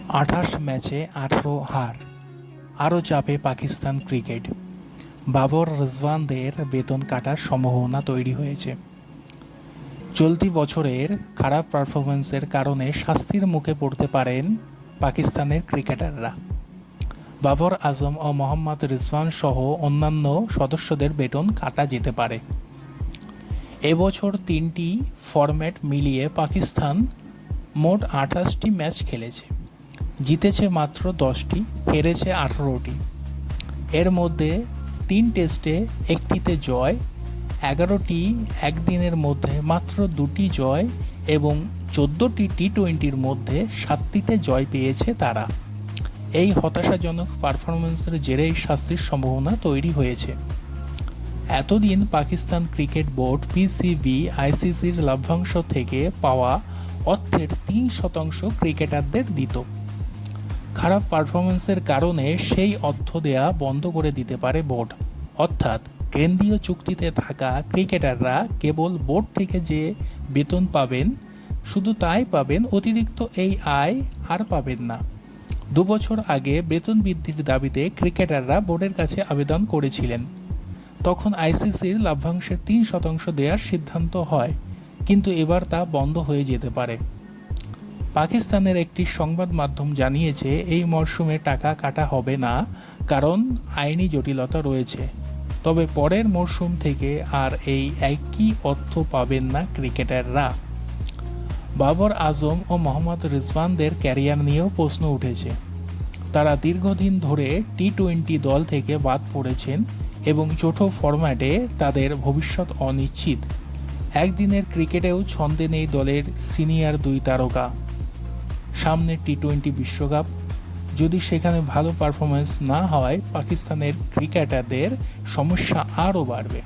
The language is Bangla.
28 ম্যাচে 18 হার, আরও চাপে পাকিস্তান ক্রিকেট। বাবর রিজওয়ানদের বেতন কাটার সম্ভাবনা তৈরি হয়েছে। চলতি বছরের খারাপ পারফরম্যান্সের কারণে শাস্তির মুখে পড়তে পারেন পাকিস্তানের ক্রিকেটাররা। বাবর আজম ও মোহাম্মদ রিজওয়ান সহ অন্যান্য সদস্যদের বেতন কাটা যেতে পারে। এবছর 3টি ফরম্যাট মিলিয়ে পাকিস্তান মোট 28টি ম্যাচ খেলেছে, জিতেছে মাত্র 10টি, হেরেছে 18টি। এর মধ্যে 3 টেস্টে 1টিতে জয়, 11টি একদিনের মধ্যে মাত্র 2টি জয় এবং 14টি টি-20-র মধ্যে 7টিতে জয় পেয়েছে তারা। এই হতাশাজনক পারফরম্যান্সের জেরেই শাস্তির সম্ভাবনা তৈরি হয়েছে। এতদিন পাকিস্তান ক্রিকেট বোর্ড পিসিবি আইসিসির লভ্যাংশ থেকে পাওয়া অর্থের 3% ক্রিকেটারদের দিত। খারাপ পারফরম্যান্সের কারণে সেই অর্থ দেয়া বন্ধ করে দিতে পারে বোর্ড, অর্থাৎ কেন্দ্রীয় চুক্তিতে থাকা ক্রিকেটাররা কেবল বোর্ড থেকে যে বেতন পাবেন শুধু তাই পাবেন, অতিরিক্ত এই আয় আর পাবেন না। 2 বছর আগে বেতন বৃদ্ধির দাবিতে ক্রিকেটাররা বোর্ডের কাছে আবেদন করেছিলেন। তখন আইসিসির লভ্যাংশের 3% দেওয়ার সিদ্ধান্ত হয়, কিন্তু এবার তা বন্ধ হয়ে যেতে পারে। পাকিস্তানের একটি সংবাদ মাধ্যম জানিয়েছে এই মরশুমে টাকা কাটা হবে না, কারণ আইনি জটিলতা রয়েছে। তবে পরের মরশুম থেকে আর এই একই অর্থ পাবেন না ক্রিকেটাররা। বাবর আজম ও মোহাম্মদ রিজওয়ানদের ক্যারিয়ার নিয়েও প্রশ্ন উঠেছে। তারা দীর্ঘদিন ধরে টি-20 দল থেকে বাদ পড়েছেন এবং ছোট ফরম্যাটে তাদের ভবিষ্যৎ অনিশ্চিত। একদিনের ক্রিকেটেও ছন্দে নেই দলের সিনিয়র 2 তারকা। সামনে টি-20 বিশ্বকাপ, যদি সেখানে ভালো পারফরম্যান্স না হয় পাকিস্তানের ক্রিকেটারদের সমস্যা আরও বাড়বে।